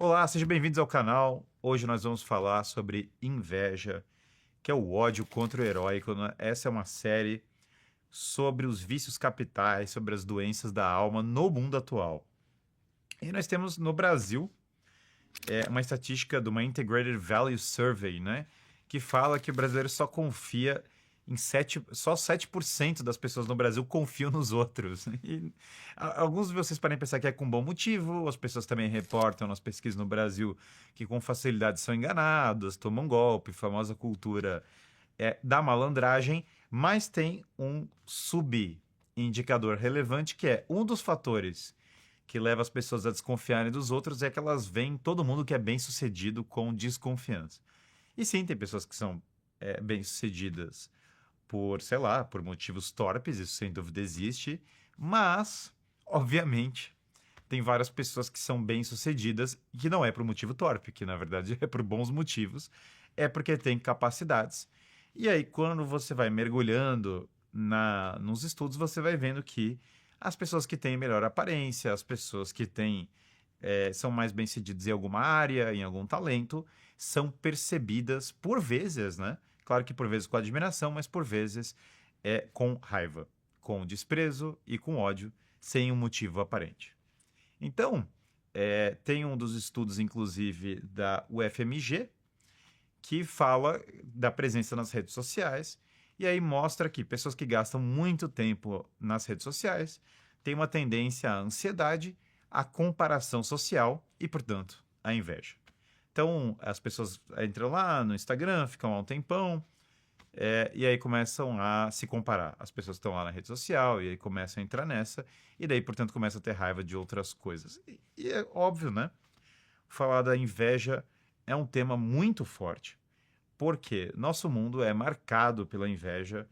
Olá, sejam bem-vindos ao canal. Hoje nós vamos falar sobre inveja, que é o ódio contra o heróico, né? Essa é uma série sobre os vícios capitais, sobre as doenças da alma no mundo atual. E nós temos no Brasil uma estatística de uma Integrated Value Survey, né? Que fala que o brasileiro só confia em só 7% das pessoas no Brasil confiam nos outros. E alguns de vocês podem pensar que é com bom motivo, as pessoas também reportam nas pesquisas no Brasil que com facilidade são enganadas, tomam golpe, famosa cultura da malandragem, mas tem um sub-indicador relevante que é um dos fatores que leva as pessoas a desconfiarem dos outros é que elas veem todo mundo que é bem sucedido com desconfiança. E sim, tem pessoas que são bem sucedidas por, sei lá, por motivos torpes, isso sem dúvida existe, mas, obviamente, tem várias pessoas que são bem sucedidas e que não é por motivo torpe, que na verdade é por bons motivos, é porque tem capacidades. E aí, quando você vai mergulhando nos estudos, você vai vendo que as pessoas que têm melhor aparência, as pessoas que têm, são mais bem-sucedidas em alguma área, em algum talento, são percebidas por vezes, né? Claro que por vezes com admiração, mas por vezes com raiva, com desprezo e com ódio, sem um motivo aparente. Então, tem um dos estudos, inclusive, da UFMG, que fala da presença nas redes sociais, e aí mostra que pessoas que gastam muito tempo nas redes sociais têm uma tendência à ansiedade, à comparação social e, portanto, à inveja. Então, as pessoas entram lá no Instagram, ficam lá um tempão, e aí começam a se comparar. As pessoas estão lá na rede social e aí começam a entrar nessa, e daí, portanto, começam a ter raiva de outras coisas. E é óbvio, né? Falar da inveja é um tema muito forte, porque nosso mundo é marcado pela inveja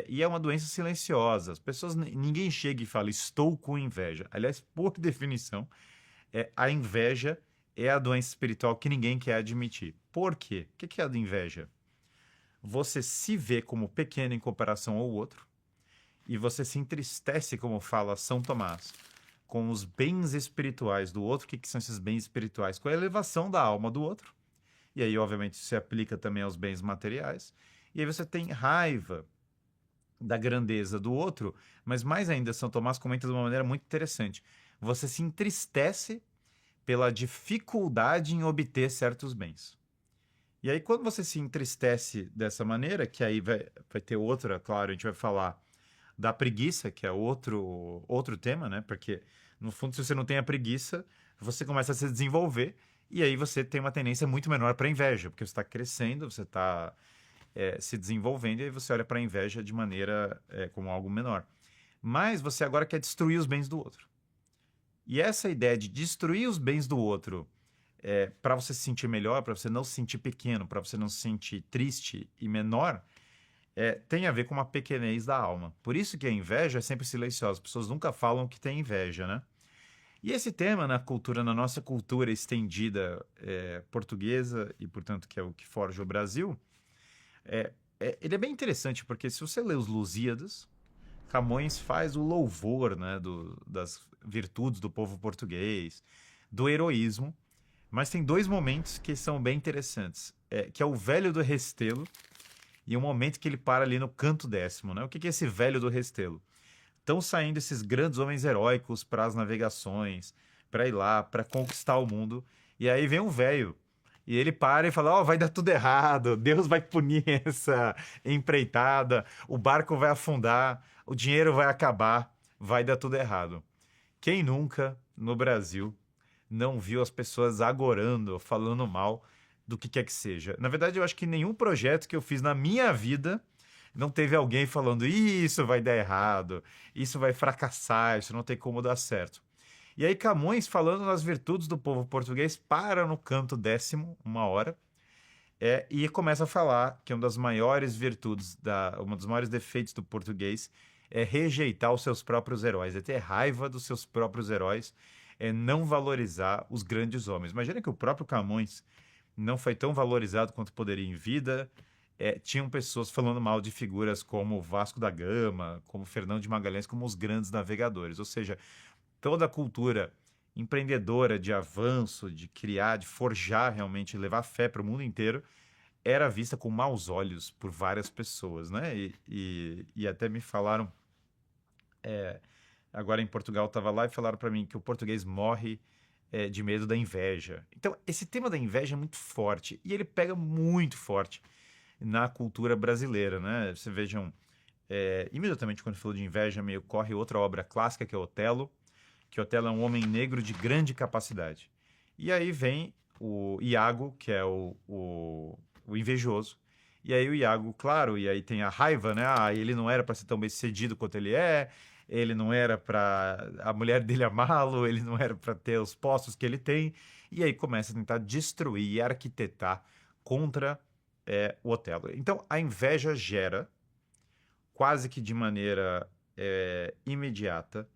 e é uma doença silenciosa. As pessoas, ninguém chega e fala, estou com inveja. Aliás, por definição, a inveja é a doença espiritual que ninguém quer admitir. Por quê? O que é a inveja? Você se vê como pequeno em comparação ao outro e você se entristece, como fala São Tomás, com os bens espirituais do outro. O que são esses bens espirituais? Com a elevação da alma do outro. E aí, obviamente, isso se aplica também aos bens materiais. E aí você tem raiva da grandeza do outro, mas mais ainda, São Tomás comenta de uma maneira muito interessante. Você se entristece pela dificuldade em obter certos bens. E aí, quando você se entristece dessa maneira, que aí vai ter outra, claro, a gente vai falar da preguiça, que é outro tema, né? Porque, no fundo, se você não tem a preguiça, você começa a se desenvolver e aí você tem uma tendência muito menor para inveja, porque você está crescendo, você está se desenvolvendo e aí você olha para a inveja de maneira como algo menor. Mas você agora quer destruir os bens do outro. E essa ideia de destruir os bens do outro para você se sentir melhor, para você não se sentir pequeno, para você não se sentir triste e menor, tem a ver com uma pequenez da alma. Por isso que a inveja é sempre silenciosa. As pessoas nunca falam que tem inveja, né? E esse tema na nossa cultura estendida portuguesa, e portanto que é o que forja o Brasil, ele é bem interessante, porque se você lê os Lusíadas, Camões faz o louvor, né, das virtudes do povo português, do heroísmo, mas tem dois momentos que são bem interessantes, que é o velho do Restelo e o momento que ele para ali no canto décimo, né? O que é esse velho do Restelo? Estão saindo esses grandes homens heróicos para as navegações, para ir lá, para conquistar o mundo. E aí vem um velho. E ele para e fala: Ó, vai dar tudo errado, Deus vai punir essa empreitada, o barco vai afundar, o dinheiro vai acabar, vai dar tudo errado. Quem nunca, no Brasil, não viu as pessoas agorando, falando mal do que quer que seja? Na verdade, eu acho que nenhum projeto que eu fiz na minha vida não teve alguém falando isso vai dar errado, isso vai fracassar, isso não tem como dar certo. E aí Camões, falando nas virtudes do povo português, para no canto décimo, uma hora, e começa a falar que uma das maiores virtudes, um dos maiores defeitos do português é rejeitar os seus próprios heróis, é ter raiva dos seus próprios heróis, é não valorizar os grandes homens. Imagina que o próprio Camões não foi tão valorizado quanto poderia em vida. Tinham pessoas falando mal de figuras como Vasco da Gama, como Fernão de Magalhães, como os grandes navegadores. Ou seja, toda a cultura empreendedora, de avanço, de criar, de forjar realmente, levar fé para o mundo inteiro, era vista com maus olhos por várias pessoas, né? E até me falaram, agora em Portugal, estava lá e falaram para mim que o português morre de medo da inveja. Então, esse tema da inveja é muito forte e ele pega muito forte na cultura brasileira, né? Você vejam, imediatamente quando falou de inveja, me ocorre outra obra clássica que é Otelo, que Otelo é um homem negro de grande capacidade. E aí vem o Iago, que é o invejoso. E aí o Iago, claro, e aí tem a raiva, né? Ah, ele não era para ser tão bem sucedido quanto ele é, ele não era para a mulher dele amá-lo, ele não era para ter os postos que ele tem. E aí começa a tentar destruir e arquitetar contra o Otelo. Então a inveja gera, quase que de maneira imediata,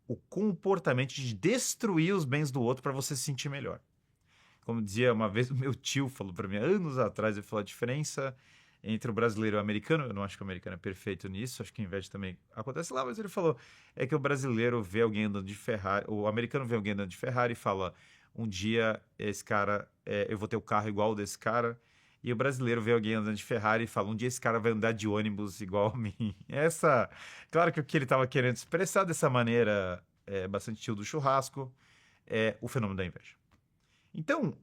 o comportamento de destruir os bens do outro para você se sentir melhor. Como dizia uma vez o meu tio, falou para mim anos atrás, ele falou a diferença entre o brasileiro e o americano, eu não acho que o americano é perfeito nisso, acho que a inveja também acontece lá, mas ele falou, é que o brasileiro vê alguém andando de Ferrari, o americano vê alguém andando de Ferrari e fala, um dia esse cara, eu vou ter o carro igual o desse cara, e o brasileiro vê alguém andando de Ferrari e fala, um dia esse cara vai andar de ônibus igual a mim. Claro que o que ele estava querendo expressar dessa maneira, bastante tio do churrasco, é o fenômeno da inveja. Então,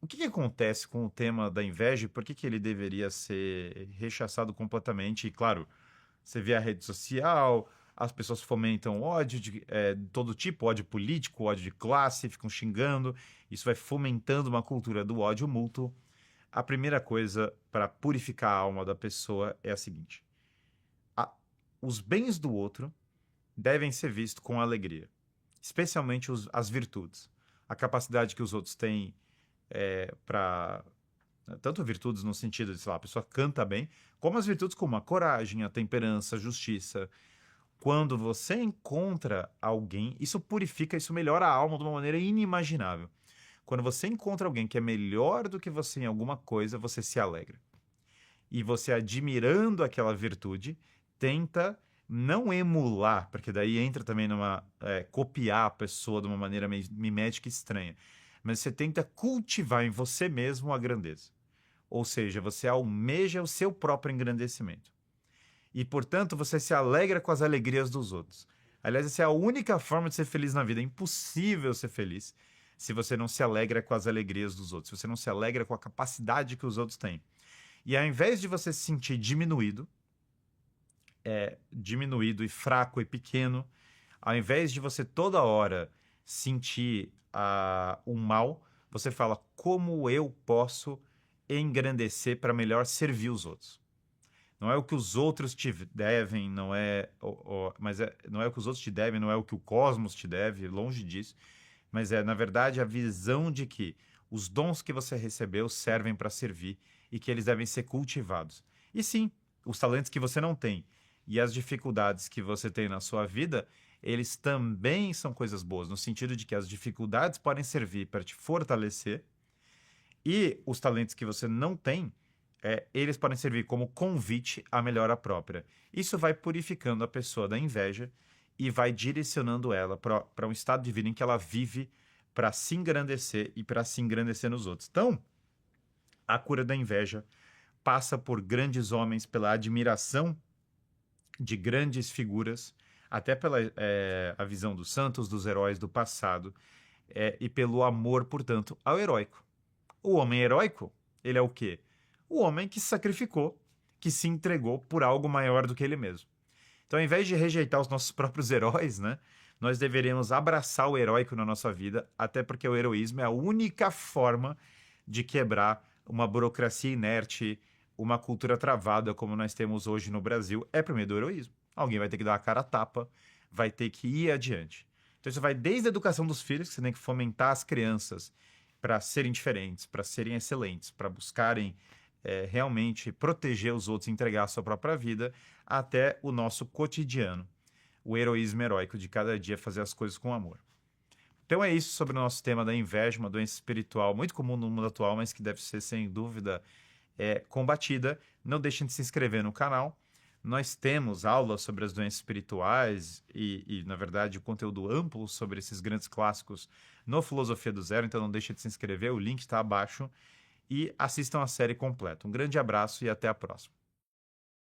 o que acontece com o tema da inveja e por que ele deveria ser rechaçado completamente? E, claro, você vê a rede social, as pessoas fomentam ódio de todo tipo, ódio político, ódio de classe, ficam xingando. Isso vai fomentando uma cultura do ódio mútuo. A primeira coisa para purificar a alma da pessoa é a seguinte: os bens do outro devem ser vistos com alegria, especialmente as virtudes. A capacidade que os outros têm para tanto virtudes no sentido de, sei lá, a pessoa canta bem, como as virtudes como a coragem, a temperança, a justiça. Quando você encontra alguém, isso purifica, isso melhora a alma de uma maneira inimaginável. Quando você encontra alguém que é melhor do que você em alguma coisa, você se alegra. E você, admirando aquela virtude, tenta não emular, porque daí entra também numa copiar a pessoa de uma maneira meio mimética e estranha, mas você tenta cultivar em você mesmo a grandeza. Ou seja, você almeja o seu próprio engrandecimento. E, portanto, você se alegra com as alegrias dos outros. Aliás, essa é a única forma de ser feliz na vida. É impossível ser feliz se você não se alegra com as alegrias dos outros, se você não se alegra com a capacidade que os outros têm. E ao invés de você se sentir diminuído e fraco e pequeno, ao invés de você toda hora sentir um mal, você fala como eu posso engrandecer para melhor servir os outros. Não é o que os outros te devem, não é o que os outros te devem, não é o que o cosmos te deve, longe disso, mas na verdade, a visão de que os dons que você recebeu servem para servir e que eles devem ser cultivados. E sim, os talentos que você não tem e as dificuldades que você tem na sua vida, eles também são coisas boas, no sentido de que as dificuldades podem servir para te fortalecer e os talentos que você não tem, eles podem servir como convite à melhora própria. Isso vai purificando a pessoa da inveja e vai direcionando ela para um estado de vida em que ela vive para se engrandecer e para se engrandecer nos outros. Então, a cura da inveja passa por grandes homens, pela admiração de grandes figuras, até pela a visão dos santos, dos heróis do passado, e pelo amor, portanto, ao heróico. O homem heróico, ele é o quê? O homem que se sacrificou, que se entregou por algo maior do que ele mesmo. Então, ao invés de rejeitar os nossos próprios heróis, né, nós deveríamos abraçar o heróico na nossa vida, até porque o heroísmo é a única forma de quebrar uma burocracia inerte, uma cultura travada como nós temos hoje no Brasil, é por meio do heroísmo. Alguém vai ter que dar a cara a tapa, vai ter que ir adiante. Então, isso vai desde a educação dos filhos, que você tem que fomentar as crianças para serem diferentes, para serem excelentes, para buscarem realmente proteger os outros e entregar a sua própria vida, até o nosso cotidiano, o heroísmo heróico de cada dia, fazer as coisas com amor. Então é isso sobre o nosso tema da inveja, uma doença espiritual muito comum no mundo atual, mas que deve ser, sem dúvida, combatida. Não deixem de se inscrever no canal. Nós temos aulas sobre as doenças espirituais e, na verdade, o conteúdo amplo sobre esses grandes clássicos no Filosofia do Zero, então não deixa de se inscrever, o link está abaixo e assistam a série completa. Um grande abraço e até a próxima.